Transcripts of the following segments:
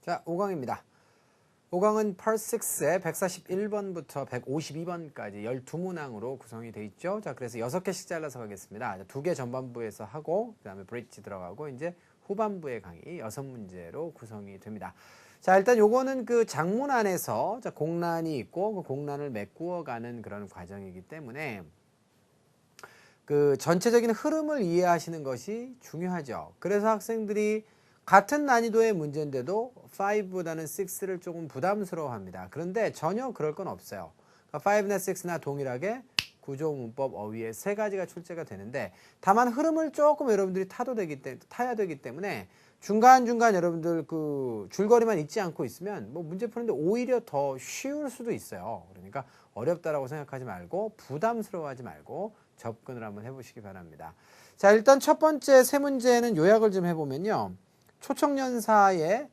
자, 5강입니다. 5강은 Part 6의 141번부터 152번까지 12문항으로 구성이 되어 있죠. 자, 그래서 6개씩 잘라서 가겠습니다. 2개 전반부에서 하고, 그 다음에 브릿지 들어가고, 이제 후반부의 강의 6문제로 구성이 됩니다. 자, 일단 요거는 그 장문 안에서 자, 공란이 있고, 그 공란을 메꾸어 가는 그런 과정이기 때문에, 그 전체적인 흐름을 이해하시는 것이 중요하죠. 그래서 학생들이 같은 난이도의 문제인데도 5보다는 6를 조금 부담스러워합니다. 그런데 전혀 그럴 건 없어요. 그러니까 5나 6나 동일하게 구조, 문법, 어휘의 세 가지가 출제가 되는데 다만 흐름을 조금 여러분들이 타야 되기 때문에 중간중간 여러분들 그 줄거리만 잊지 않고 있으면 뭐 문제 푸는데 오히려 더 쉬울 수도 있어요. 그러니까 어렵다라고 생각하지 말고 부담스러워하지 말고 접근을 한번 해보시기 바랍니다. 자, 일단 첫 번째 세 문제는 요약을 좀 해보면요. 초청연사의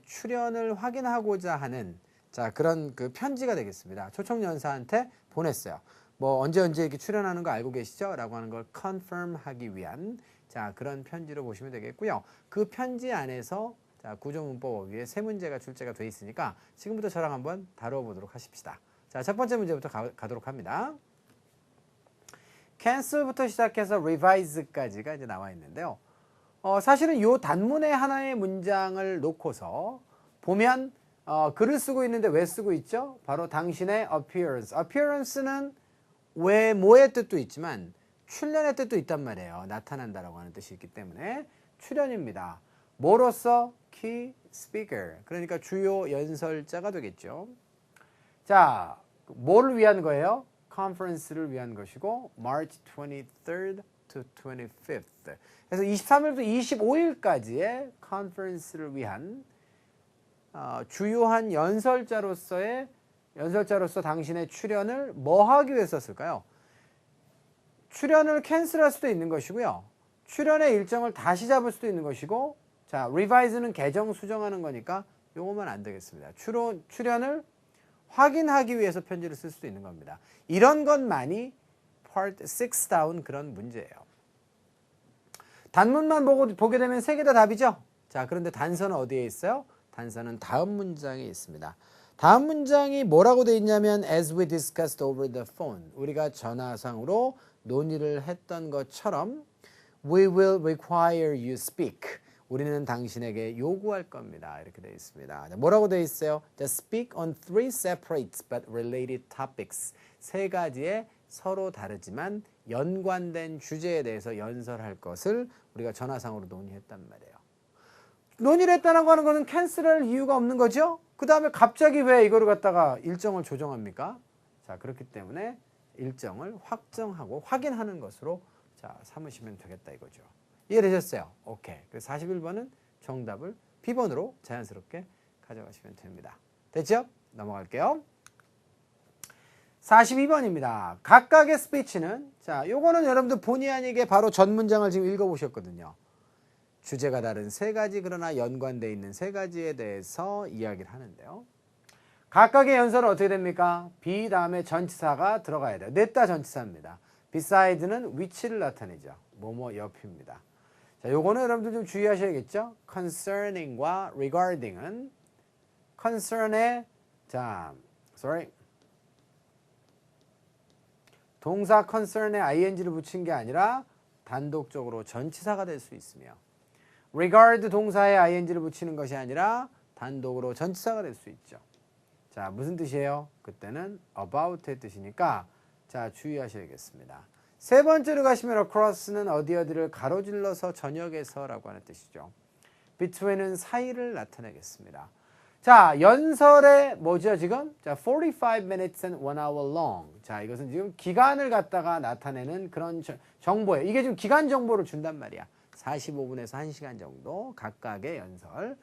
출연을 확인하고자 하는 자 그런 그 편지가 되겠습니다. 초청연사한테 보냈어요. 뭐 언제 이렇게 출연하는 거 알고 계시죠? 라고 하는 걸 confirm하기 위한 자 그런 편지로 보시면 되겠고요. 그 편지 안에서 자 구조문법 어휘에 세 문제가 출제가 돼 있으니까 지금부터 저랑 한번 다루어 보도록 하십시다. 자, 첫 번째 문제부터 가도록 합니다. cancel부터 시작해서 revise까지가 이제 나와 있는데요. 사실은 요 단문의 하나의 문장을 놓고서 보면 글을 쓰고 있는데 왜 쓰고 있죠? 바로 당신의 appearance. appearance는 외모의 뜻도 있지만 출연의 뜻도 있단 말이에요. 나타난다라고 하는 뜻이 있기 때문에 출연입니다. 뭐로서? key speaker. 그러니까 주요 연설자가 되겠죠. 자, 뭐를 위한 거예요? 컨퍼런스를 위한 것이고 March 23rd to 25th. 그래서 23일부터 25일까지의 컨퍼런스를 위한 주요한 연설자로서 당신의 출연을 뭐 하기 위해서 썼을까요? 출연을 캔슬할 수도 있는 것이고요. 출연의 일정을 다시 잡을 수도 있는 것이고 자, 리바이즈는 개정 수정하는 거니까 요거만 안 되겠습니다. 출연을 확인하기 위해서 편지를 쓸 수도 있는 겁니다. 이런 것만이 Part 6다운 그런 문제예요. 단문만 보게 되면 세 개 다 답이죠. 자, 그런데 단서는 어디에 있어요? 단서는 다음 문장에 있습니다. 다음 문장이 뭐라고 되어 있냐면 As we discussed over the phone. 우리가 전화상으로 논의를 했던 것처럼 We will require you speak. 우리는 당신에게 요구할 겁니다. 이렇게 되어 있습니다. 뭐라고 되어 있어요? Just speak on 3 separate but related topics. 세 가지의 서로 다르지만 연관된 주제에 대해서 연설할 것을 우리가 전화상으로 논의했단 말이에요. 논의를 했다는 하는 것은 캔슬할 이유가 없는 거죠? 그 다음에 갑자기 왜 이거를 갖다가 일정을 조정합니까? 자, 그렇기 때문에 일정을 확정하고 확인하는 것으로 자, 삼으시면 되겠다 이거죠. 이해되셨어요? 오케이. 그래서 41번은 정답을 B번으로 자연스럽게 가져가시면 됩니다. 됐죠? 넘어갈게요. 42번입니다. 각각의 스피치는 자, 요거는 여러분들 본의 아니게 바로 전 문장을 지금 읽어보셨거든요. 주제가 다른 세 가지 그러나 연관되어 있는 세 가지에 대해서 이야기를 하는데요. 각각의 연설은 어떻게 됩니까? be 다음에 전치사가 들어가야 돼요. 냈다 전치사입니다. beside는 위치를 나타내죠. 뭐뭐 옆입니다. 자, 요거는 여러분들 좀 주의하셔야겠죠? concerning과 regarding은 concern에 동사 concern에 ing를 붙인 게 아니라 단독적으로 전치사가 될 수 있으며 regard 동사에 ing를 붙이는 것이 아니라 단독으로 전치사가 될 수 있죠. 자, 무슨 뜻이에요? 그때는 about의 뜻이니까 자, 주의하셔야겠습니다. 세 번째로 가시면 across는 어디를 가로질러서 전역에서라고 하는 뜻이죠. between은 사이를 나타내겠습니다. 자, 연설의 뭐죠 지금? 자, 45 minutes and 1 hour long. 자, 이것은 지금 기간을 갖다가 나타내는 그런 정보예요. 이게 지금 기간 정보를 준단 말이야. 45분에서 1시간 정도 각각의 연설.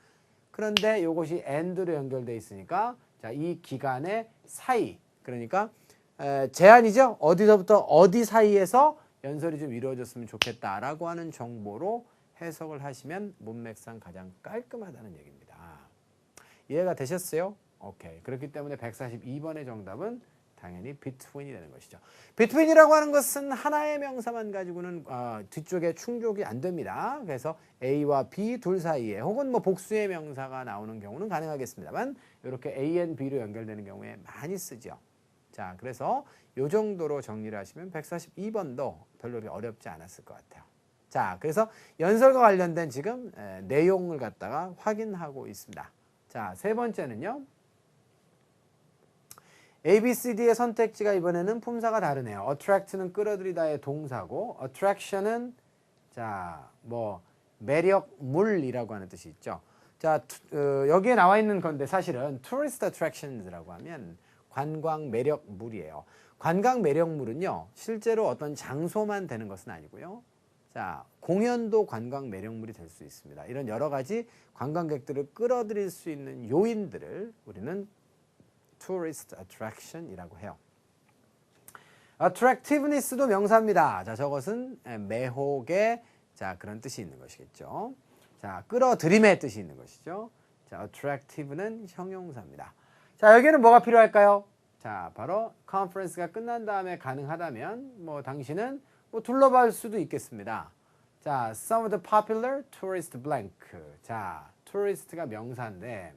그런데 이것이 and로 연결되어 있으니까 자, 이 기간의 사이. 그러니까 제한이죠. 어디서부터 어디 사이에서 연설이 좀 이루어졌으면 좋겠다라고 하는 정보로 해석을 하시면 문맥상 가장 깔끔하다는 얘기입니다. 이해가 되셨어요? 오케이. 그렇기 때문에 142번의 정답은 당연히 between이 되는 것이죠. between이라고 하는 것은 하나의 명사만 가지고는 뒤쪽에 충족이 안 됩니다. 그래서 A와 B 둘 사이에 혹은 뭐 복수의 명사가 나오는 경우는 가능하겠습니다만 이렇게 A and B로 연결되는 경우에 많이 쓰죠. 자, 그래서 이 정도로 정리를 하시면 142번도 별로 어렵지 않았을 것 같아요. 자, 그래서 연설과 관련된 지금 내용을 갖다가 확인하고 있습니다. 자, 세 번째는요. A, B, C, D의 선택지가 이번에는 품사가 다르네요. attract는 끌어들이다의 동사고 attraction은 자, 뭐 매력물이라고 하는 뜻이 있죠. 자, 여기에 나와 있는 건데 사실은 tourist attractions라고 하면 관광 매력물이에요. 관광 매력물은요. 실제로 어떤 장소만 되는 것은 아니고요. 자, 공연도 관광 매력물이 될 수 있습니다. 이런 여러 가지 관광객들을 끌어들일 수 있는 요인들을 우리는 tourist attraction이라고 해요. attractiveness도 명사입니다. 자, 저것은 매혹의 자, 그런 뜻이 있는 것이겠죠. 자, 끌어들임의 뜻이 있는 것이죠. 자, attractive는 형용사입니다. 자, 여기는 뭐가 필요할까요? 자, 바로 컨퍼런스가 끝난 다음에 가능하다면 뭐 당신은 뭐 둘러볼 수도 있겠습니다. 자, some of the popular tourist blank. 자, tourist가 명사인데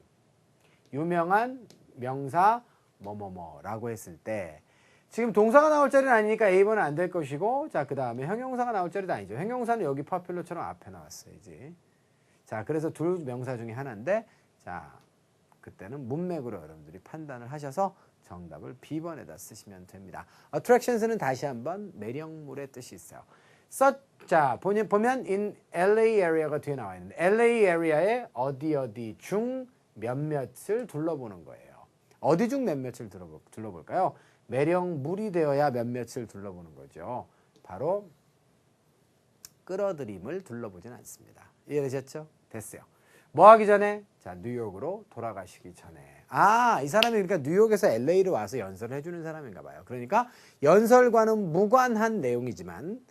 유명한 명사 뭐뭐뭐라고 했을 때 지금 동사가 나올 자리는 아니니까 A번은 안 될 것이고 자, 그 다음에 형용사가 나올 자리도 아니죠. 형용사는 여기 popular처럼 앞에 나왔어야지. 자, 그래서 둘 명사 중에 하나인데 자, 그때는 문맥으로 여러분들이 판단을 하셔서 정답을 B번에다 쓰시면 됩니다. attractions는 다시 한번 매력물의 뜻이 있어요. 자, 보면 in LA area가 뒤에 나와 있는데 LA area에 어디 중 몇몇을 둘러보는 거예요. 어디 중 몇몇을 둘러볼까요? 매력물이 되어야 몇몇을 둘러보는 거죠. 바로 끌어들임을 둘러보진 않습니다. 이해되셨죠? 됐어요. 뭐 하기 전에? 자, 뉴욕으로 돌아가시기 전에. 아, 이 사람이 그러니까 뉴욕에서 LA로 와서 연설을 해주는 사람인가 봐요. 그러니까 연설과는 무관한 내용이지만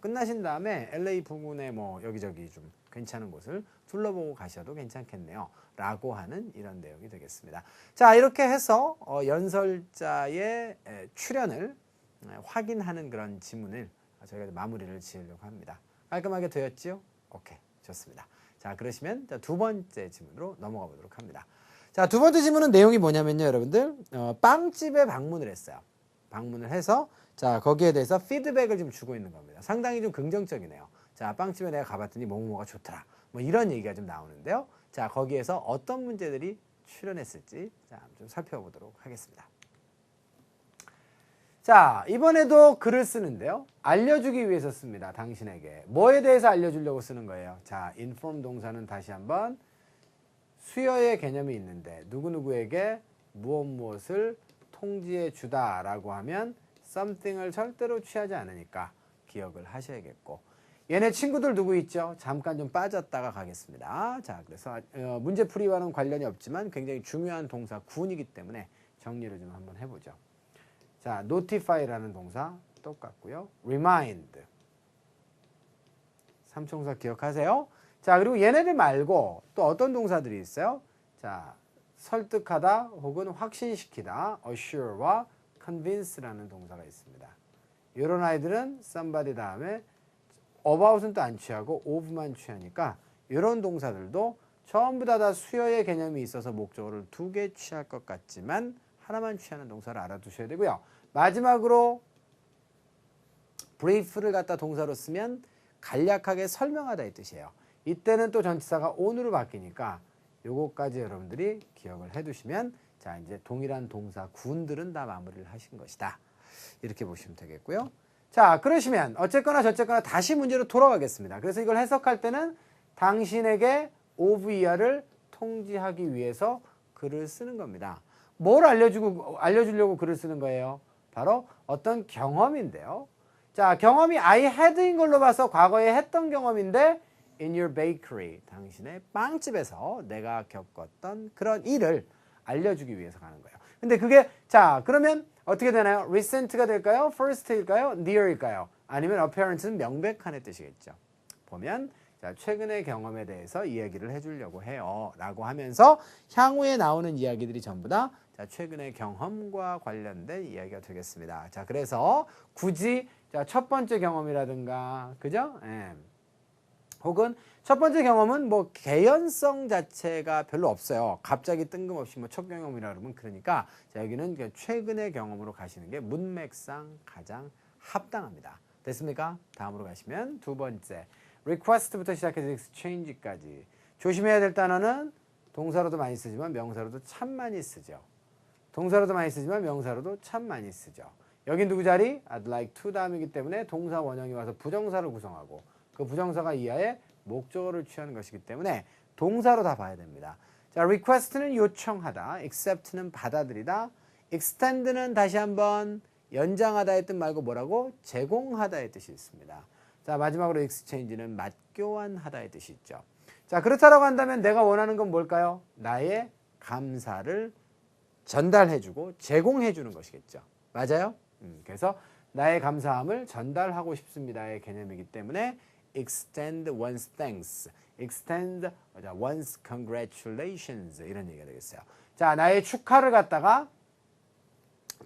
끝나신 다음에 LA 부근에 뭐 여기저기 좀 괜찮은 곳을 둘러보고 가셔도 괜찮겠네요. 라고 하는 이런 내용이 되겠습니다. 자, 이렇게 해서 연설자의 출연을 확인하는 그런 지문을 저희가 마무리를 지으려고 합니다. 깔끔하게 되었지요? 오케이, 좋습니다. 자, 그러시면 두 번째 지문으로 넘어가 보도록 합니다. 자, 두 번째 지문은 내용이 뭐냐면요, 여러분들 빵집에 방문을 했어요. 방문을 해서 자, 거기에 대해서 피드백을 좀 주고 있는 겁니다. 상당히 좀 긍정적이네요. 자, 빵집에 내가 가봤더니 뭐뭐가 좋더라. 뭐 이런 얘기가 좀 나오는데요. 자, 거기에서 어떤 문제들이 출연했을지 자, 좀 살펴보도록 하겠습니다. 자, 이번에도 글을 쓰는데요. 알려주기 위해서 씁니다. 당신에게. 뭐에 대해서 알려주려고 쓰는 거예요? 자, inform 동사는 다시 한번 수여의 개념이 있는데 누구누구에게 무엇을 통지해 주다라고 하면 something을 절대로 취하지 않으니까 기억을 하셔야겠고 얘네 친구들 누구 있죠? 잠깐 좀 빠졌다가 가겠습니다. 자, 그래서 문제풀이와는 관련이 없지만 굉장히 중요한 동사 구이기 때문에 정리를 좀 한번 해보죠. 자, notify라는 동사 똑같고요. remind. 삼총사 기억하세요? 자, 그리고 얘네들 말고 또 어떤 동사들이 있어요? 자, 설득하다 혹은 확신시키다 assure와 convince라는 동사가 있습니다. 이런 아이들은 somebody 다음에 about은 또 안 취하고 of만 취하니까 이런 동사들도 전부 다 수여의 개념이 있어서 목적어를 2개 취할 것 같지만 하나만 취하는 동사를 알아두셔야 되고요. 마지막으로 brief를 갖다 동사로 쓰면 간략하게 설명하다 이 뜻이에요. 이때는 또 전치사가 on으로 바뀌니까 요거까지 여러분들이 기억을 해두시면 자, 이제 동일한 동사 구은들은 다 마무리를 하신 것이다. 이렇게 보시면 되겠고요. 자, 그러시면 어쨌거나 저쨌거나 다시 문제로 돌아가겠습니다. 그래서 이걸 해석할 때는 당신에게 of 이하를 통지하기 위해서 글을 쓰는 겁니다. 뭘 알려주려고 글을 쓰는 거예요? 바로 어떤 경험인데요. 자, 경험이 I had인 걸로 봐서 과거에 했던 경험인데 in your bakery, 당신의 빵집에서 내가 겪었던 그런 일을 알려주기 위해서 가는 거예요. 근데 그게 자, 그러면 어떻게 되나요? recent가 될까요? first일까요? near일까요? 아니면 appearance는 명백한의 뜻이겠죠. 보면 자, 최근의 경험에 대해서 이야기를 해주려고 해요. 라고 하면서 향후에 나오는 이야기들이 전부 다 자, 최근의 경험과 관련된 이야기가 되겠습니다. 자, 그래서 굳이 자, 첫 번째 경험이라든가, 그죠? 예. 혹은 첫 번째 경험은 뭐 개연성 자체가 별로 없어요. 갑자기 뜬금없이 뭐 첫 경험이라 그러면 그러니까 자, 여기는 최근의 경험으로 가시는 게 문맥상 가장 합당합니다. 됐습니까? 다음으로 가시면 두 번째 request부터 시작해서 exchange까지 조심해야 될 단어는 동사로도 많이 쓰지만 명사로도 참 많이 쓰죠. 동사로도 많이 쓰지만 명사로도 참 많이 쓰죠. 여긴 누구 자리? I'd like to 다음이기 때문에 동사 원형이 와서 부정사를 구성하고 그 부정사가 이하에 목적어를 취하는 것이기 때문에 동사로 다 봐야 됩니다. 자, request는 요청하다, accept는 받아들이다, extend는 다시 한번 연장하다의 뜻 말고 뭐라고? 제공하다의 뜻이 있습니다. 자, 마지막으로 exchange는 맞교환하다의 뜻이 있죠. 자, 그렇다라고 한다면 내가 원하는 건 뭘까요? 나의 감사를 전달해주고 제공해주는 것이겠죠. 맞아요? 그래서 나의 감사함을 전달하고 싶습니다의 개념이기 때문에 extend one's thanks, extend one's congratulations 이런 얘기가 되겠어요. 자, 나의 축하를 갖다가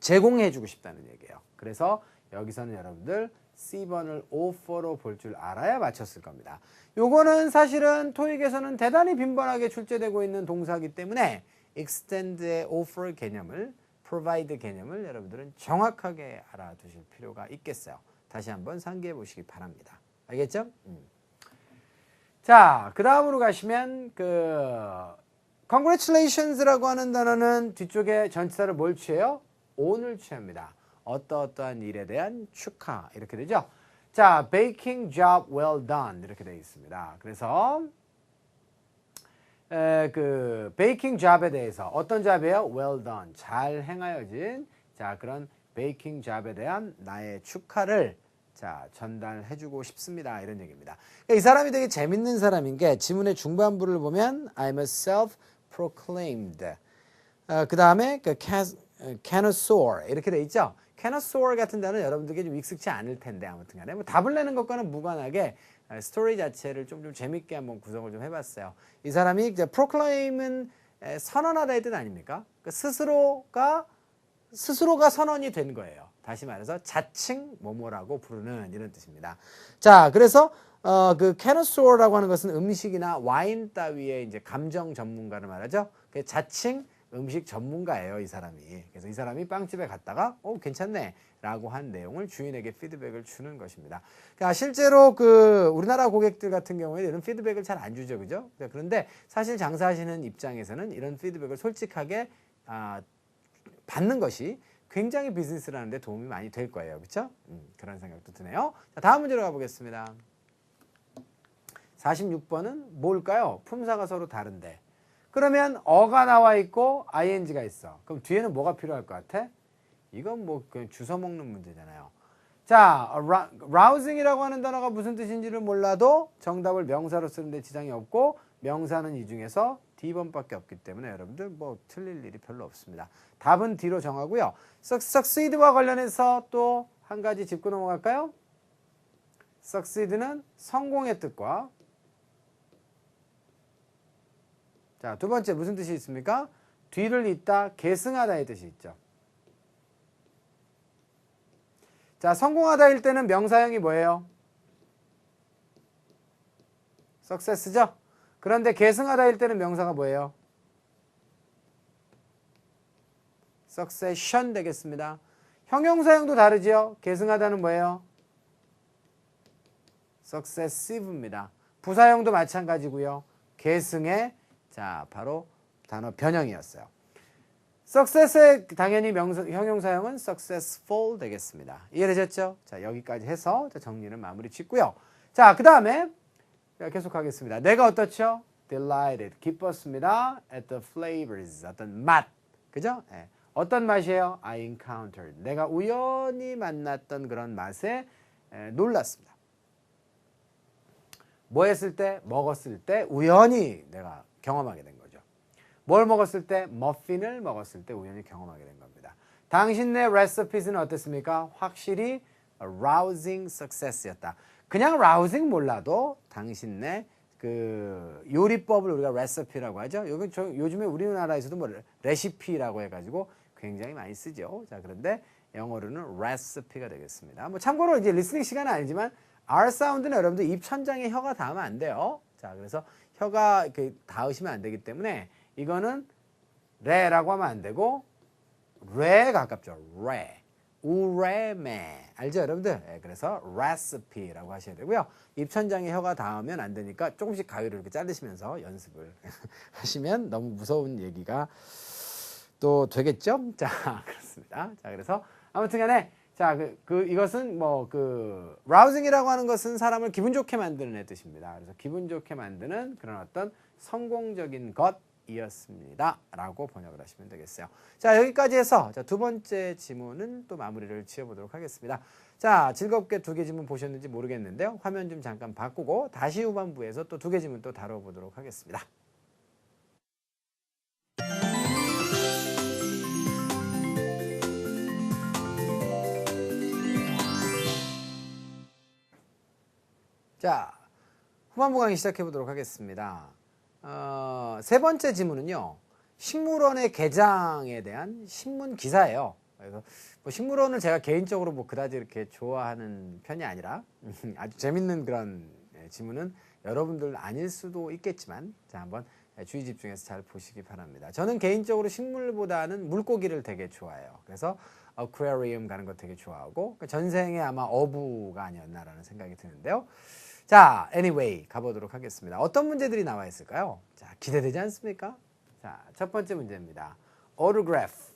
제공해주고 싶다는 얘기예요. 그래서 여기서는 여러분들 C번을 offer로 볼 줄 알아야 맞췄을 겁니다. 요거는 사실은 토익에서는 대단히 빈번하게 출제되고 있는 동사이기 때문에 extend의 offer 개념을, provide 개념을 여러분들은 정확하게 알아두실 필요가 있겠어요. 다시 한번 상기해 보시기 바랍니다. 알겠죠? 자, 그 다음으로 가시면 congratulations라고 하는 단어는 뒤쪽에 전치사를 뭘 취해요? on을 취합니다. 어떠어떠한 일에 대한 축하 이렇게 되죠. 자, baking job well done 이렇게 되어 있습니다. 그래서 baking job에 대해서 어떤 job이에요? well done 잘 행하여진 자 그런 baking job에 대한 나의 축하를 자 전달해주고 싶습니다 이런 얘기입니다. 그러니까 이 사람이 되게 재밌는 사람인 게 지문의 중반부를 보면 I'm a self-proclaimed 그 다음에 connoisseur 이렇게 돼 있죠. connoisseur 같은 단어는 여러분들께 좀 익숙치 않을 텐데 아무튼 간에 뭐 답을 내는 것과는 무관하게 스토리 자체를 좀 재밌게 한번 구성을 좀 해봤어요. 이 사람이 이제 proclaim은 선언하다의 뜻 아닙니까? 스스로가 선언이 된 거예요. 다시 말해서 자칭 뭐뭐라고 부르는 이런 뜻입니다. 자, 그래서 그 connoisseur라고 하는 것은 음식이나 와인 따위의 이제 감정 전문가를 말하죠. 자칭 음식 전문가예요, 이 사람이. 그래서 이 사람이 빵집에 갔다가 괜찮네 라고 한 내용을 주인에게 피드백을 주는 것입니다. 그러니까 실제로 우리나라 고객들 같은 경우에 이런 피드백을 잘 안 주죠, 그죠? 그런데 사실 장사하시는 입장에서는 이런 피드백을 솔직하게 받는 것이 굉장히 비즈니스를 하는데 도움이 많이 될 거예요, 그렇죠? 그런 생각도 드네요. 자, 다음 문제로 가보겠습니다. 46번은 뭘까요? 품사가 서로 다른데. 그러면 어가 나와 있고 ing가 있어. 그럼 뒤에는 뭐가 필요할 것 같아? 이건 뭐 그냥 주워 먹는 문제잖아요. 자, rousing이라고 하는 단어가 무슨 뜻인지를 몰라도 정답을 명사로 쓰는데 지장이 없고 명사는 이 중에서 D번밖에 없기 때문에 여러분들 뭐 틀릴 일이 별로 없습니다. 답은 D로 정하고요. succeed와 관련해서 또 한 가지 짚고 넘어갈까요? succeed는 성공의 뜻과 자, 두 번째 무슨 뜻이 있습니까? 뒤를 잇다, 계승하다의 뜻이 있죠. 자, 성공하다일 때는 명사형이 뭐예요? success죠? 그런데 계승하다일 때는 명사가 뭐예요? succession 되겠습니다. 형용사형도 다르죠? 계승하다는 뭐예요? successive입니다. 부사형도 마찬가지고요. 계승의 자, 바로 단어 변형이었어요. success의 당연히 형용사형은 successful 되겠습니다. 이해되셨죠? 자, 여기까지 해서 정리는 마무리 짓고요. 자, 그 다음에 계속하겠습니다. 내가 어떻죠? delighted, 기뻤습니다. at the flavors, 어떤 맛. 그죠? 네. 어떤 맛이에요? I encountered, 내가 우연히 만났던 그런 맛에 놀랐습니다. 뭐 했을 때? 먹었을 때 우연히 내가 경험하게 된 거죠. 뭘 먹었을 때? 머핀을 먹었을 때 우연히 경험하게 된 겁니다. 당신네 레시피는 어땠습니까? 확실히 rousing success였다. 그냥 라우징 몰라도 당신네 그 요리법을 우리가 레시피라고 하죠. 여기 요즘에 우리나라에서도 뭐 레시피라고 해가지고 굉장히 많이 쓰죠. 자, 그런데 영어로는 레시피가 되겠습니다. 뭐 참고로 이제 리스닝 시간은 아니지만 R 사운드는 여러분들 입 천장에 혀가 닿으면 안 돼요. 자, 그래서 혀가 이렇게 닿으시면 안 되기 때문에 이거는 레라고 하면 안 되고 레에 가깝죠. 레. 우레메. 알죠, 여러분들? 네, 그래서 recipe라고 하셔야 되고요. 입천장에 혀가 닿으면 안 되니까 조금씩 가위로 이렇게 자르시면서 연습을 하시면 너무 무서운 얘기가 또 되겠죠? 자, 그렇습니다. 자, 그래서 아무튼 간에 자, 이것은 rousing이라고 하는 것은 사람을 기분 좋게 만드는 애 뜻입니다. 그래서 기분 좋게 만드는 그런 어떤 성공적인 것이었습니다. 라고 번역을 하시면 되겠어요. 자, 여기까지 해서 자, 두 번째 지문은 또 마무리를 지어보도록 하겠습니다. 자, 즐겁게 두 개 지문 보셨는지 모르겠는데요. 화면 좀 잠깐 바꾸고 다시 후반부에서 또 두 개 지문 또 다뤄보도록 하겠습니다. 자, 후반부 강의 시작해 보도록 하겠습니다. 세 번째 지문은요, 식물원의 개장에 대한 신문 기사예요. 그래서 뭐 식물원을 제가 개인적으로 뭐 그다지 이렇게 좋아하는 편이 아니라 아주 재밌는 그런 지문은 여러분들 아닐 수도 있겠지만, 자, 한번 주의 집중해서 잘 보시기 바랍니다. 저는 개인적으로 식물보다는 물고기를 되게 좋아해요. 그래서 어쿠아리움 가는 거 되게 좋아하고 전생에 아마 어부가 아니었나라는 생각이 드는데요. 자, anyway 가보도록 하겠습니다. 어떤 문제들이 나와 있을까요? 자, 기대되지 않습니까? 자, 첫 번째 문제입니다. autograph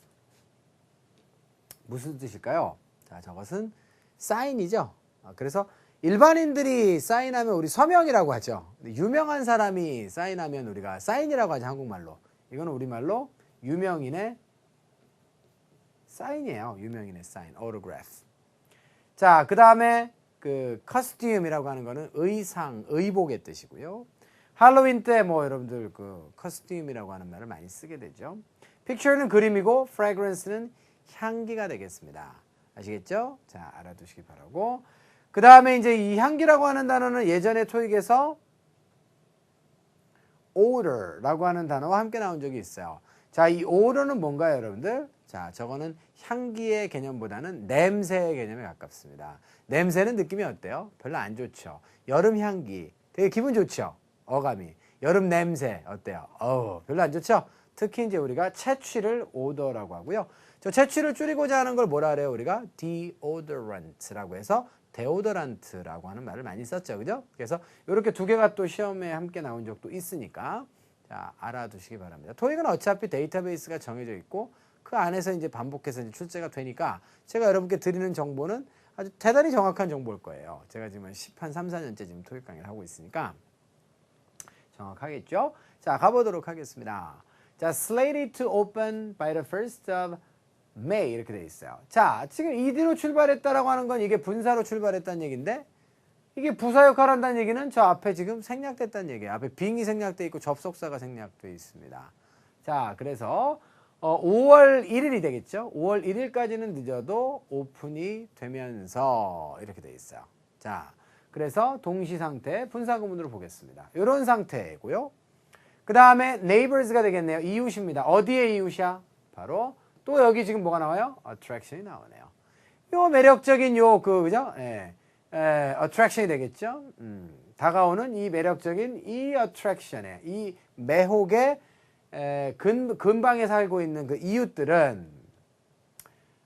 무슨 뜻일까요? 자, 저것은 사인이죠. 그래서 일반인들이 사인하면 우리 서명이라고 하죠. 유명한 사람이 사인하면 우리가 사인이라고 하죠, 한국말로. 이거는 우리말로 유명인의 사인이에요. 유명인의 사인, autograph. 자, 그 다음에 그 costume이라고 하는 거는 의상, 의복의 뜻이고요. 할로윈 때 뭐 여러분들 그 costume이라고 하는 말을 많이 쓰게 되죠. picture는 그림이고 fragrance는 향기가 되겠습니다. 아시겠죠? 자, 알아두시기 바라고. 그 다음에 이제 이 향기라고 하는 단어는 예전에 토익에서 odor라고 하는 단어와 함께 나온 적이 있어요. 자, 이 odor는 뭔가요, 여러분들? 자, 저거는 향기의 개념보다는 냄새의 개념에 가깝습니다. 냄새는 느낌이 어때요? 별로 안 좋죠. 여름 향기 되게 기분 좋죠. 어감이. 여름 냄새 어때요? 별로 안 좋죠. 특히 이제 우리가 채취를 오더라고 하고요. 저 채취를 줄이고자 하는 걸 뭐라 그래요? 우리가 deodorant라고 해서 데오더란트라고 하는 말을 많이 썼죠. 그죠? 그래서 이렇게 두 개가 또 시험에 함께 나온 적도 있으니까 자, 알아두시기 바랍니다. 토익은 어차피 데이터베이스가 정해져 있고 그 안에서 이제 반복해서 이제 출제가 되니까 제가 여러분께 드리는 정보는 아주 대단히 정확한 정보일 거예요. 제가 지금 한 3, 4년째 지금 토익 강의를 하고 있으니까 정확하겠죠? 자, 가보도록 하겠습니다. 자, slated to open by the 1st of May 이렇게 돼 있어요. 자, 지금 ED로 출발했다라고 하는 건 이게 분사로 출발했다는 얘기인데 이게 부사 역할을 한다는 얘기는 저 앞에 지금 생략됐다는 얘기예요. 앞에 being이 생략돼 있고 접속사가 생략돼 있습니다. 자, 그래서 5월 1일이 되겠죠. 5월 1일까지는 늦어도 오픈이 되면서 이렇게 돼 있어요. 자, 그래서 동시 상태 분사구문으로 보겠습니다. 이런 상태고요. 그 다음에 neighbors가 되겠네요. 이웃입니다. 어디의 이웃이야? 바로 또 여기 지금 뭐가 나와요? attraction이 나오네요. 요 매력적인 그죠? attraction이 되겠죠. 다가오는 이 매력적인 이 attraction에 이 매혹의 근방에 살고 있는 그 이웃들은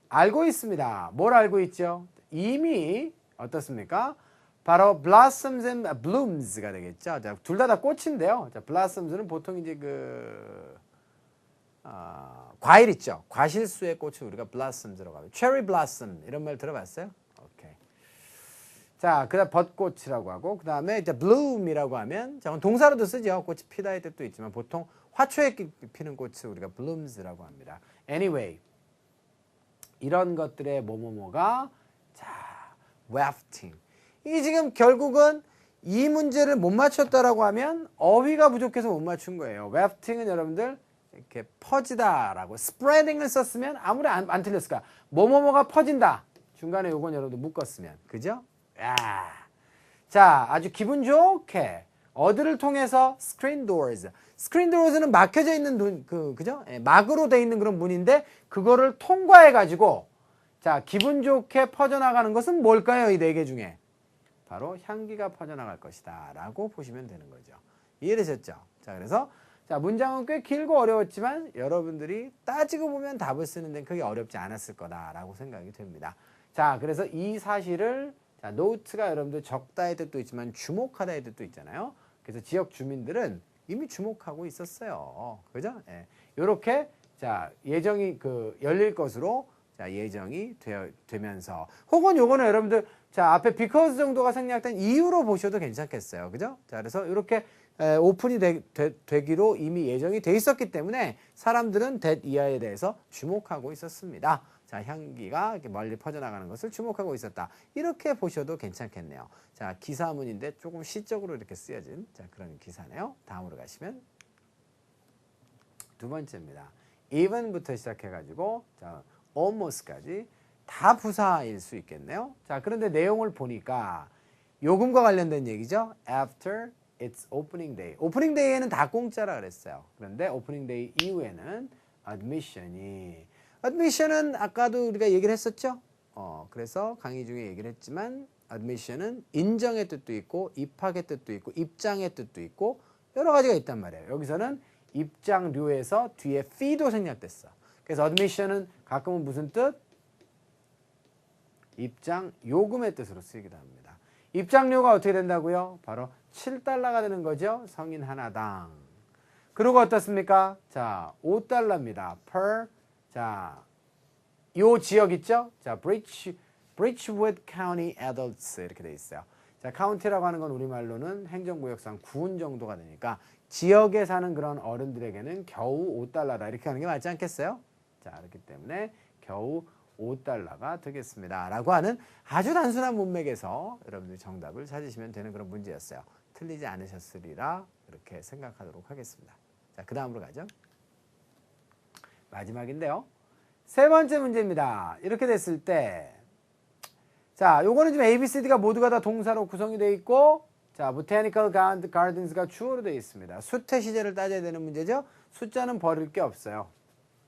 알고 있습니다. 뭘 알고 있죠? 이미 어떻습니까? 바로 blossoms and blooms가 되겠죠. 둘 다 꽃인데요. 자, blossoms는 보통 이제 과일 있죠. 과실수의 꽃을 우리가 blossoms라고 하죠. cherry blossom 이런 말 들어봤어요? 오케이. 자, 그다음 벚꽃이라고 하고 그다음에 이제 bloom이라고 하면 저건 동사로도 쓰죠. 꽃이 피다의 뜻도 있지만 보통 화초에 피는 꽃을 우리가 blooms라고 합니다. Anyway, 이런 것들의 뭐뭐뭐가 자, wafting. 이게 지금 결국은 이 문제를 못 맞췄다라고 하면 어휘가 부족해서 못 맞춘 거예요. wafting은 여러분들 이렇게 퍼지다라고 spreading을 썼으면 아무리 안 틀렸을 거야. 뭐뭐뭐가 퍼진다. 중간에 요건 여러분들 묶었으면 그죠? 야. 자, 아주 기분 좋게 어디를 통해서 screen doors. screen doors는 막혀져 있는 그죠? 예, 막으로 돼 있는 그런 문인데 그거를 통과해 가지고 자, 기분 좋게 퍼져나가는 것은 뭘까요? 이 네 개 중에 바로 향기가 퍼져나갈 것이다 라고 보시면 되는 거죠. 이해되셨죠? 자, 그래서 자, 문장은 꽤 길고 어려웠지만 여러분들이 따지고 보면 답을 쓰는 데는 크게 어렵지 않았을 거다라고 생각이 됩니다. 자, 그래서 이 사실을 자, 노트가 여러분들 적다의 뜻도 있지만 주목하다의 뜻도 있잖아요. 그래서 지역 주민들은 이미 주목하고 있었어요. 그죠? 예. 요렇게 자, 예정이 열릴 것으로 자, 예정이 되면서 혹은 요거는 여러분들 자, 앞에 because 정도가 생략된 이유로 보셔도 괜찮겠어요. 그죠? 자, 그래서 이렇게 오픈이 되기로 이미 예정이 돼 있었기 때문에 사람들은 that 이하에 대해서 주목하고 있었습니다. 자, 향기가 이렇게 멀리 퍼져나가는 것을 주목하고 있었다. 이렇게 보셔도 괜찮겠네요. 자, 기사문인데 조금 시적으로 이렇게 쓰여진 자, 그런 기사네요. 다음으로 가시면 두 번째입니다. even부터 시작해가지고 자, almost까지 다 부사일 수 있겠네요. 자, 그런데 내용을 보니까 요금과 관련된 얘기죠. After its opening day. 오프닝 데이에는 다 공짜라 그랬어요. 그런데 오프닝 데이 이후에는 admission은 아까도 우리가 얘기를 했었죠. 그래서 강의 중에 얘기를 했지만 admission은 인정의 뜻도 있고 입학의 뜻도 있고 입장의 뜻도 있고 여러 가지가 있단 말이에요. 여기서는 입장료에서 뒤에 fee도 생략됐어. 그래서 admission은 가끔은 무슨 뜻? 입장 요금의 뜻으로 쓰이기도 합니다. 입장료가 어떻게 된다고요? 바로 7달러가 되는 거죠. 성인 하나당. 그리고 어떻습니까? 자, 5달러입니다. per 자, 요 지역 있죠? 자, Bridgewood County Adults 이렇게 돼 있어요. 자, 카운티라고 하는 건 우리말로는 행정구역상 구운 정도가 되니까 지역에 사는 그런 어른들에게는 겨우 5달러다 이렇게 하는 게 맞지 않겠어요? 자, 그렇기 때문에 겨우 5달러가 되겠습니다. 라고 하는 아주 단순한 문맥에서 여러분들이 정답을 찾으시면 되는 그런 문제였어요. 틀리지 않으셨으리라 이렇게 생각하도록 하겠습니다. 자, 그 다음으로 가죠. 마지막인데요. 세 번째 문제입니다. 이렇게 됐을 때 자, 요거는 지금 A, B, C, D가 모두가 다 동사로 구성이 되어 있고 자, Botanical Gardens가 주어로 되어 있습니다. 수태 시제를 따져야 되는 문제죠. 숫자는 버릴 게 없어요.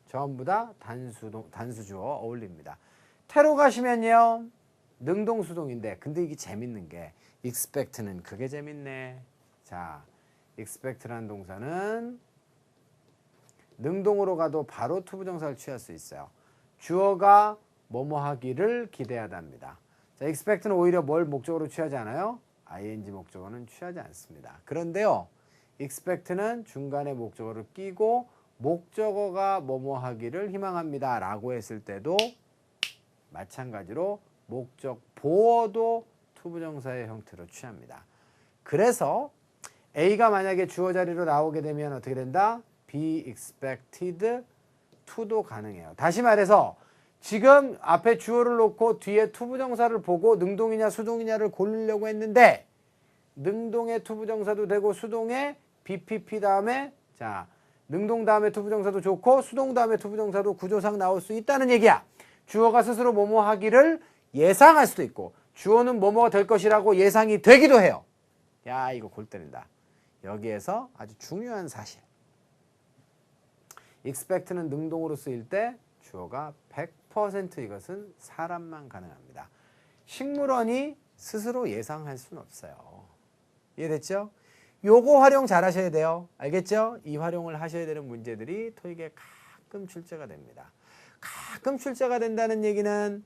전부 다 단수주어 어울립니다. 태로 가시면요. 능동수동인데 근데 이게 재밌는 게 expect는 그게 재밌네. 자, expect라는 동사는 능동으로 가도 바로 투부정사를 취할 수 있어요. 주어가 뭐뭐 하기를 기대하답니다. 자, expect는 오히려 뭘 목적으로 취하지 않아요? ing 목적어는 취하지 않습니다. 그런데요. expect는 중간에 목적어를 끼고 목적어가 뭐뭐 하기를 희망합니다. 라고 했을 때도 마찬가지로 목적 보어도 투부정사의 형태로 취합니다. 그래서 A가 만약에 주어 자리로 나오게 되면 어떻게 된다? be expected to도 가능해요. 다시 말해서 지금 앞에 주어를 놓고 뒤에 투부정사를 보고 능동이냐 수동이냐를 고르려고 했는데 능동의 투부정사도 되고 수동의 BPP 다음에 자 능동 다음에 투부정사도 좋고 수동 다음에 투부정사도 구조상 나올 수 있다는 얘기야. 주어가 스스로 뭐뭐 하기를 예상할 수도 있고 주어는 뭐뭐가 될 것이라고 예상이 되기도 해요. 야, 이거 골 때린다. 여기에서 아주 중요한 사실. expect는 능동으로 쓰일 때 주어가 100% 이것은 사람만 가능합니다. 식물원이 스스로 예상할 수는 없어요. 이해됐죠? 요거 활용 잘 하셔야 돼요. 알겠죠? 이 활용을 하셔야 되는 문제들이 토익에 가끔 출제가 됩니다. 가끔 출제가 된다는 얘기는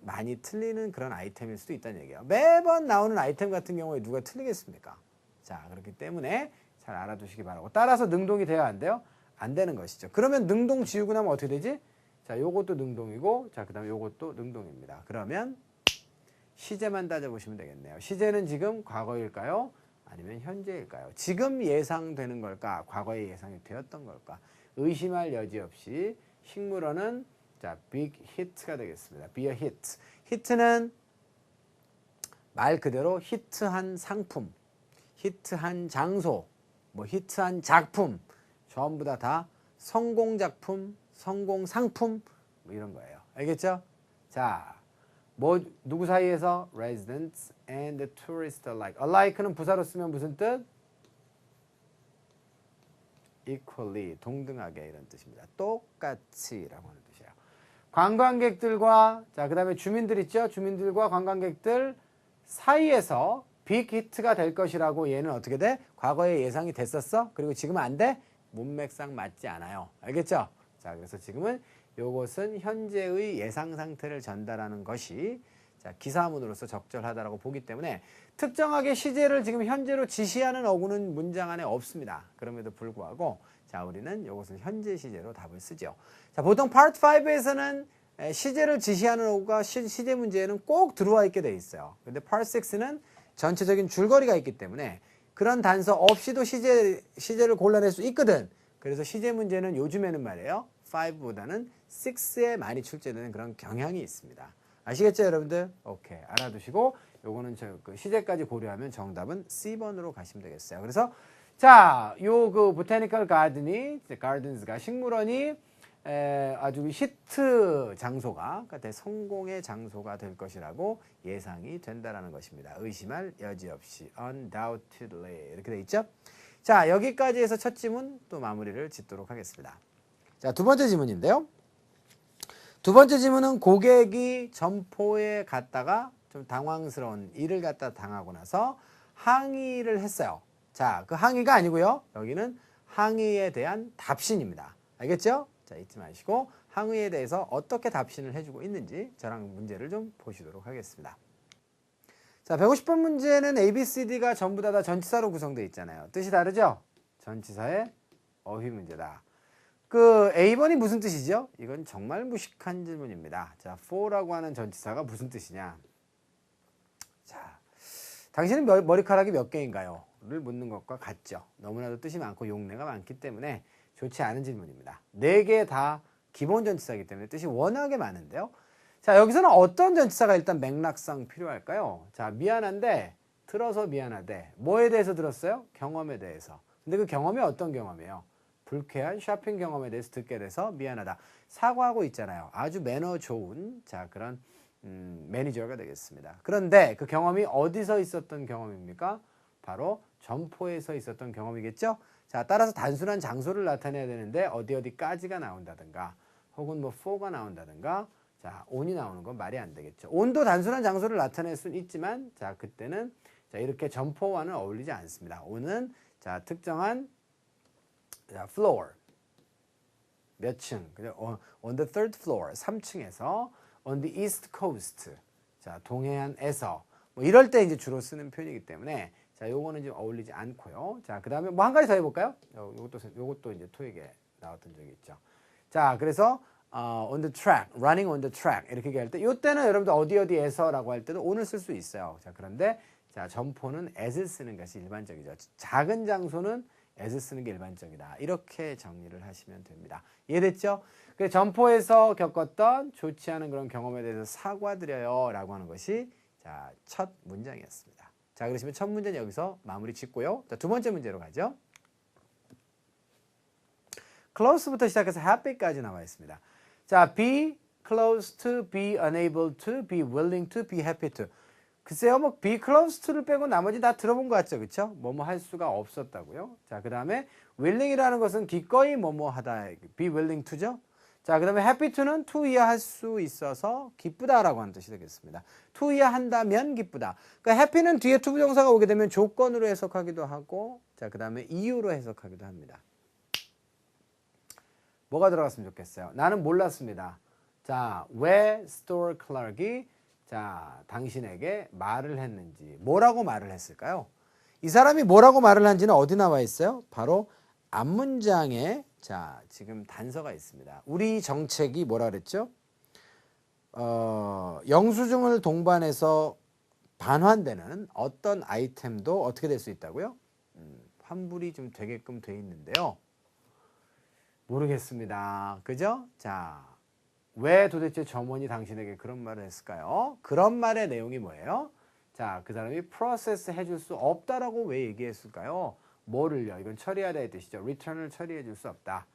많이 틀리는 그런 아이템일 수도 있다는 얘기예요. 매번 나오는 아이템 같은 경우에 누가 틀리겠습니까? 자, 그렇기 때문에 잘 알아두시기 바라고. 따라서 능동이 돼야 안 돼요? 안 되는 것이죠. 그러면 능동 지우고 나면 어떻게 되지? 자, 요것도 능동이고, 자, 그 다음에 요것도 능동입니다. 그러면 시제만 따져보시면 되겠네요. 시제는 지금 과거일까요? 아니면 현재일까요? 지금 예상되는 걸까? 과거에 예상이 되었던 걸까? 의심할 여지 없이 식물원은 자, big hit가 되겠습니다. be a hit. hit는 말 그대로 히트한 상품, 히트한 장소, 뭐 히트한 작품 전부 다 성공 작품, 성공 상품 뭐 이런 거예요. 알겠죠? 자, 뭐 누구 사이에서? residents and tourists alike. alike는 부사로 쓰면 무슨 뜻? equally, 동등하게 이런 뜻입니다. 똑같이라고 하는 뜻이에요. 관광객들과 자, 그다음에 주민들 있죠? 주민들과 관광객들 사이에서 빅 히트가 될 것이라고 얘는 어떻게 돼? 과거에 예상이 됐었어? 그리고 지금은 안 돼? 문맥상 맞지 않아요. 알겠죠? 자, 그래서 지금은 요것은 현재의 예상 상태를 전달하는 것이 자, 기사문으로서 적절하다라고 보기 때문에 특정하게 시제를 지금 현재로 지시하는 어구는 문장 안에 없습니다. 그럼에도 불구하고 자, 우리는 요것은 현재 시제로 답을 쓰죠. 자, 보통 Part 5에서는 시제를 지시하는 어구가 시제 문제에는 꼭 들어와 있게 돼 있어요. 근데 Part 6는 전체적인 줄거리가 있기 때문에 그런 단서 없이도 시제를 골라낼 수 있거든. 그래서 시제 문제는 요즘에는 말이에요. 5보다는 6에 많이 출제되는 그런 경향이 있습니다. 아시겠죠, 여러분들? 오케이. 알아두시고 요거는 그 시제까지 고려하면 정답은 C번으로 가시면 되겠어요. 그래서 자, 요 그 보타니컬 가든스가 식물원이 아주 히트 장소가 그러니까 대성공의 장소가 될 것이라고 예상이 된다라는 것입니다. 의심할 여지 없이 undoubtedly 이렇게 돼 있죠. 자, 여기까지 해서 첫 지문 또 마무리를 짓도록 하겠습니다. 자, 두 번째 지문인데요. 두 번째 지문은 고객이 점포에 갔다가 좀 당황스러운 일을 갖다 당하고 나서 항의를 했어요. 자, 그 항의가 아니고요. 여기는 항의에 대한 답신입니다. 알겠죠? 자, 잊지 마시고 항의에 대해서 어떻게 답신을 해주고 있는지 저랑 문제를 좀 보시도록 하겠습니다. 자, 150번 문제는 A, B, C, D가 전부 다 전치사로 구성되어 있잖아요. 뜻이 다르죠? 전치사의 어휘 문제다. 그 A번이 무슨 뜻이죠? 이건 정말 무식한 질문입니다. 자, for라고 하는 전치사가 무슨 뜻이냐? 자, 당신은 머리카락이 몇 개인가요? 를 묻는 것과 같죠. 너무나도 뜻이 많고 용례가 많기 때문에 좋지 않은 질문입니다. 4개 다 기본 전치사이기 때문에 뜻이 워낙에 많은데요. 자, 여기서는 어떤 전치사가 일단 맥락상 필요할까요? 자, 미안한데, 들어서 미안하대. 뭐에 대해서 들었어요? 경험에 대해서. 근데 그 경험이 어떤 경험이에요? 불쾌한 쇼핑 경험에 대해서 듣게 돼서 미안하다. 사과하고 있잖아요. 아주 매너 좋은 자 그런 매니저가 되겠습니다. 그런데 그 경험이 어디서 있었던 경험입니까? 바로 점포에서 있었던 경험이겠죠? 자, 따라서 단순한 장소를 나타내야 되는데 어디까지가 나온다든가 혹은 뭐 for가 나온다든가 자, on이 나오는 건 말이 안 되겠죠. on도 단순한 장소를 나타낼 수는 있지만 자, 그때는 자, 이렇게 점포와는 어울리지 않습니다. on은 자, 특정한 자, floor 몇 층? on the third floor 3층에서 on the east coast 자, 동해안에서 뭐 이럴 때 이제 주로 쓰는 표현이기 때문에 자, 요거는 지금 어울리지 않고요. 자, 그다음에 뭐 한 가지 더 해볼까요? 요것도 이제 토익에 나왔던 적이 있죠. 자, 그래서 on the track, running on the track 이렇게 얘기할 때 요때는 여러분들 어디에서라고 할 때도 on을 쓸 수 있어요. 자, 그런데 자, 점포는 as를 쓰는 것이 일반적이죠. 작은 장소는 as 쓰는 게 일반적이다. 이렇게 정리를 하시면 됩니다. 이해됐죠? 그래서 점포에서 겪었던 좋지 않은 그런 경험에 대해서 사과드려요 라고 하는 것이 자, 첫 문장이었습니다. 자, 그러시면 첫 문제는 여기서 마무리 짓고요. 자, 두 번째 문제로 가죠. close부터 시작해서 happy까지 나와 있습니다. 자, be close to, be unable to, be willing to, be happy to. 글쎄요, 뭐 be close to를 빼고 나머지 다 들어본 것 같죠, 그렇죠? 뭐뭐 할 수가 없었다고요. 자, 그 다음에 willing이라는 것은 기꺼이 뭐뭐 하다, be willing to죠. 자, 그 다음에 happy to는 to 이하 할 수 있어서 기쁘다라고 하는 뜻이 되겠습니다. to 이하 한다면 기쁘다. 그러니까 happy는 뒤에 to 부정사가 오게 되면 조건으로 해석하기도 하고, 자, 그 다음에 이유로 해석하기도 합니다. 뭐가 들어갔으면 좋겠어요? 나는 몰랐습니다. 자, 왜 store clerk이 자, 당신에게 말을 했는지, 뭐라고 말을 했을까요? 이 사람이 뭐라고 말을 한지는 어디 나와 있어요? 바로 앞문장에 자, 지금 단서가 있습니다. 우리 정책이 뭐라 그랬죠? 영수증을 동반해서 반환되는 어떤 아이템도 어떻게 될 수 있다고요? 환불이 좀 되게끔 돼 있는데요. 모르겠습니다. 그죠? 자, 왜 도대체 점원이 당신에게 그런 말을 했을까요? 그런 말의 내용이 뭐예요? 자, 그 사람이 프로세스 해줄 수 없다라고 왜 얘기했을까요? 뭐를요? 이건 처리하다의 뜻이죠. return을 처리해 줄 수 없다.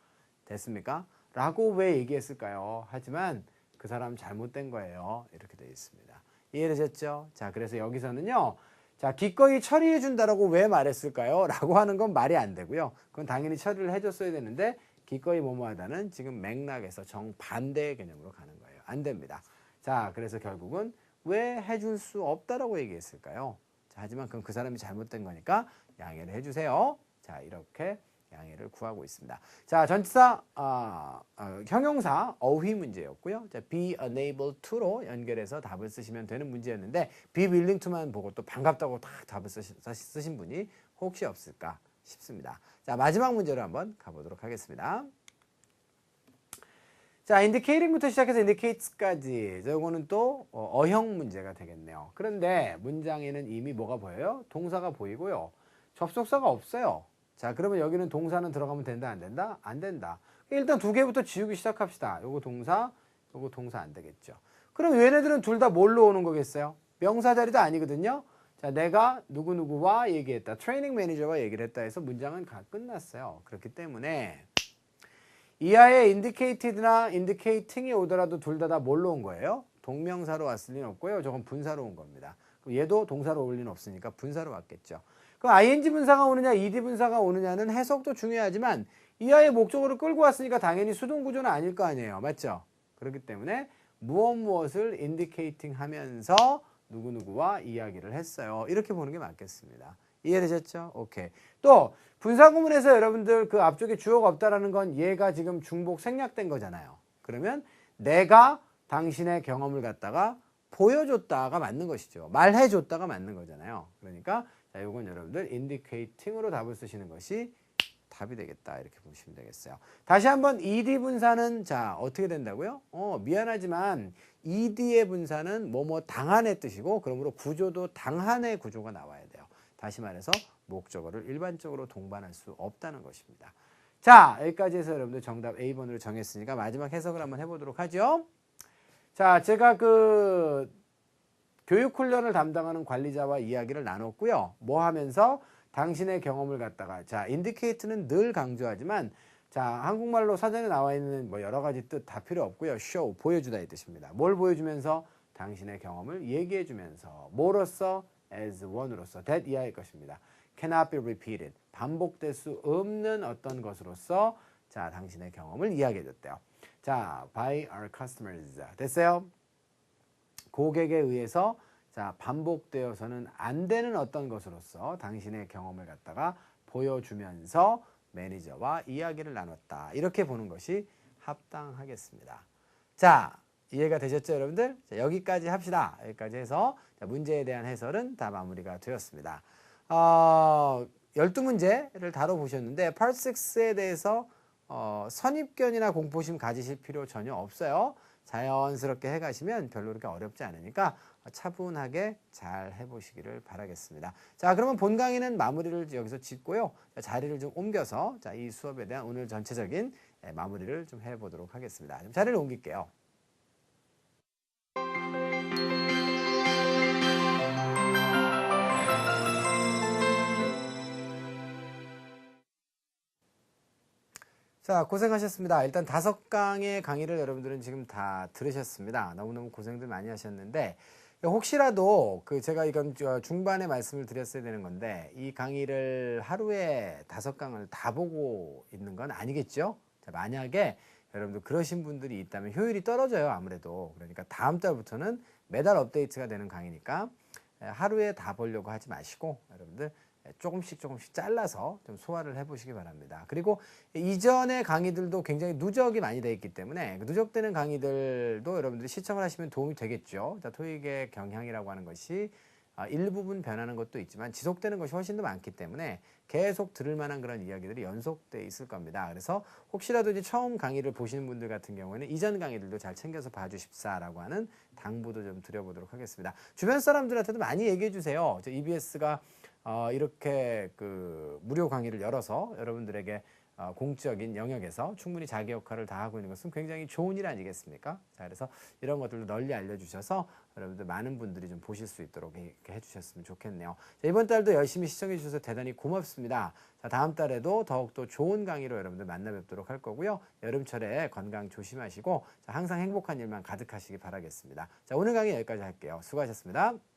됐습니까? 라고 왜 얘기했을까요? 하지만 그 사람 잘못된 거예요. 이렇게 되어 있습니다. 이해되셨죠? 자, 그래서 여기서는요. 자, 기꺼이 처리해 준다라고 왜 말했을까요? 라고 하는 건 말이 안 되고요. 그건 당연히 처리를 해줬어야 되는데 기꺼이 뭐뭐하다는 지금 맥락에서 정반대의 개념으로 가는 거예요. 안 됩니다. 자, 그래서 결국은 왜 해줄 수 없다라고 얘기했을까요? 자, 하지만 그건 그 사람이 잘못된 거니까 양해를 해주세요. 자, 이렇게 양해를 구하고 있습니다. 자, 전치사, 형용사 어휘 문제였고요. 자, be unable to로 연결해서 답을 쓰시면 되는 문제였는데 be willing to만 보고 또 반갑다고 딱 답을 쓰신 분이 혹시 없을까 싶습니다. 자, 마지막 문제로 한번 가보도록 하겠습니다. 자, indicating부터 시작해서 indicates까지 저거는 또 어형 문제가 되겠네요. 그런데 문장에는 이미 뭐가 보여요? 동사가 보이고요. 접속사가 없어요. 자, 그러면 여기는 동사는 들어가면 된다, 안 된다? 안 된다. 일단 두 개부터 지우기 시작합시다. 요거 동사 안 되겠죠. 그럼 얘네들은 둘 다 뭘로 오는 거겠어요? 명사 자리도 아니거든요. 자, 내가 누구누구와 얘기했다. 트레이닝 매니저와 얘기를 했다 해서 문장은 다 끝났어요. 그렇기 때문에 이하에 indicated나 indicating이 오더라도 둘 다 뭘로 온 거예요? 동명사로 왔을 리는 없고요. 저건 분사로 온 겁니다. 얘도 동사로 올 리는 없으니까 분사로 왔겠죠. 그럼 ing 분사가 오느냐, ed 분사가 오느냐는 해석도 중요하지만 이하의 목적어를 끌고 왔으니까 당연히 수동 구조는 아닐 거 아니에요. 맞죠? 그렇기 때문에 무엇을 indicating 하면서 누구누구와 이야기를 했어요. 이렇게 보는 게 맞겠습니다. 이해되셨죠? 오케이. 또 분사구문에서 여러분들 그 앞쪽에 주어가 없다라는 건 얘가 지금 중복 생략된 거잖아요. 그러면 내가 당신의 경험을 갖다가 보여줬다가 맞는 것이죠. 말해줬다가 맞는 거잖아요. 그러니까 자, 이건 여러분들 indicating으로 답을 쓰시는 것이 답이 되겠다. 이렇게 보시면 되겠어요. 다시 한번 ed 분사는 자 어떻게 된다고요? 미안하지만 ed의 분사는 뭐뭐 당한의 뜻이고 그러므로 구조도 당한의 구조가 나와야 돼요. 다시 말해서 목적어를 일반적으로 동반할 수 없다는 것입니다. 자, 여기까지 해서 여러분들 정답 A번으로 정했으니까 마지막 해석을 한번 해보도록 하죠. 자, 제가 그 교육 훈련을 담당하는 관리자와 이야기를 나눴고요. 뭐 하면서 당신의 경험을 갖다가 자, indicate는 늘 강조하지만 자, 한국말로 사전에 나와 있는 뭐 여러 가지 뜻 다 필요 없고요. show, 보여주다 이 뜻입니다. 뭘 보여주면서 당신의 경험을 얘기해 주면서 뭐로써 as one으로서 that 이하일 것입니다. cannot be repeated. 반복될 수 없는 어떤 것으로서 자, 당신의 경험을 이야기해 줬대요. 자, by our customers. 됐어요? 고객에 의해서 자, 반복되어서는 안 되는 어떤 것으로서 당신의 경험을 갖다가 보여주면서 매니저와 이야기를 나눴다. 이렇게 보는 것이 합당하겠습니다. 자, 이해가 되셨죠, 여러분들? 자, 여기까지 합시다. 여기까지 해서 자, 문제에 대한 해설은 다 마무리가 되었습니다. 12문제를 다뤄보셨는데 Part 6에 대해서 선입견이나 공포심 가지실 필요 전혀 없어요. 자연스럽게 해가시면 별로 그렇게 어렵지 않으니까 차분하게 잘 해보시기를 바라겠습니다. 자, 그러면 본 강의는 마무리를 여기서 짓고요. 자리를 좀 옮겨서 자, 이 수업에 대한 오늘 전체적인 마무리를 좀 해보도록 하겠습니다. 좀 자리를 옮길게요. 자, 고생하셨습니다. 일단 5강의 강의를 여러분들은 지금 다 들으셨습니다. 너무너무 고생들 많이 하셨는데 혹시라도 제가 이건 중반에 말씀을 드렸어야 되는 건데 이 강의를 하루에 5강을 다 보고 있는 건 아니겠죠? 자, 만약에 여러분들 그러신 분들이 있다면 효율이 떨어져요. 아무래도. 그러니까 다음 달부터는 매달 업데이트가 되는 강의니까 하루에 다 보려고 하지 마시고 여러분들 조금씩 잘라서 좀 소화를 해보시기 바랍니다. 그리고 이전의 강의들도 굉장히 누적이 많이 되어 있기 때문에 누적되는 강의들도 여러분들이 시청을 하시면 도움이 되겠죠. 자, 토익의 경향이라고 하는 것이 일부분 변하는 것도 있지만 지속되는 것이 훨씬 더 많기 때문에 계속 들을 만한 그런 이야기들이 연속돼 있을 겁니다. 그래서 혹시라도 이제 처음 강의를 보시는 분들 같은 경우에는 이전 강의들도 잘 챙겨서 봐주십사라고 하는 당부도 좀 드려보도록 하겠습니다. 주변 사람들한테도 많이 얘기해 주세요. EBS가 이렇게 무료 강의를 열어서 여러분들에게 공적인 영역에서 충분히 자기 역할을 다하고 있는 것은 굉장히 좋은 일 아니겠습니까? 자, 그래서 이런 것들도 널리 알려주셔서 여러분들 많은 분들이 좀 보실 수 있도록 이렇게 해주셨으면 좋겠네요. 자, 이번 달도 열심히 시청해 주셔서 대단히 고맙습니다. 자, 다음 달에도 더욱더 좋은 강의로 여러분들 만나 뵙도록 할 거고요. 여름철에 건강 조심하시고 자, 항상 행복한 일만 가득하시기 바라겠습니다. 자, 오늘 강의 여기까지 할게요. 수고하셨습니다.